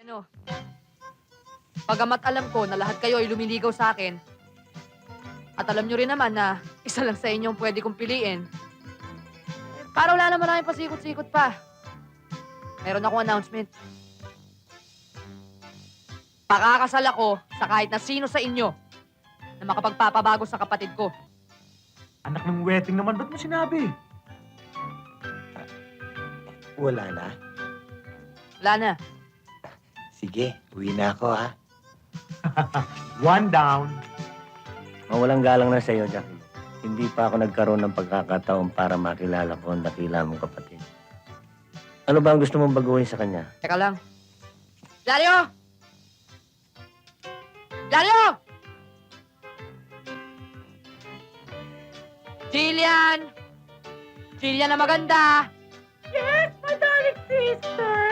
Ano? Bagamat alam ko na lahat kayo ay lumiligaw sa akin, at alam nyo rin naman na isa lang sa inyo ang pwede kong piliin, para wala naman namin pasikot-sikot pa. Meron akong announcement. Pakakasal ako sa kahit na sino sa inyo na makapagpapabago sa kapatid ko. Anak ng wedding naman, ba't mo sinabi? Wala na. Wala na. Sige, uwi na ako, ha? One down. Mawalang galang na sa'yo, Jackie. Hindi pa ako nagkaroon ng pagkakataon para makilala ko ang dakila mong kapatid. Ano ba ang gusto mong baguhin sa kanya? Teka lang. Dario! Dario! Jillian! Jillian na maganda! Yes, my darling sister!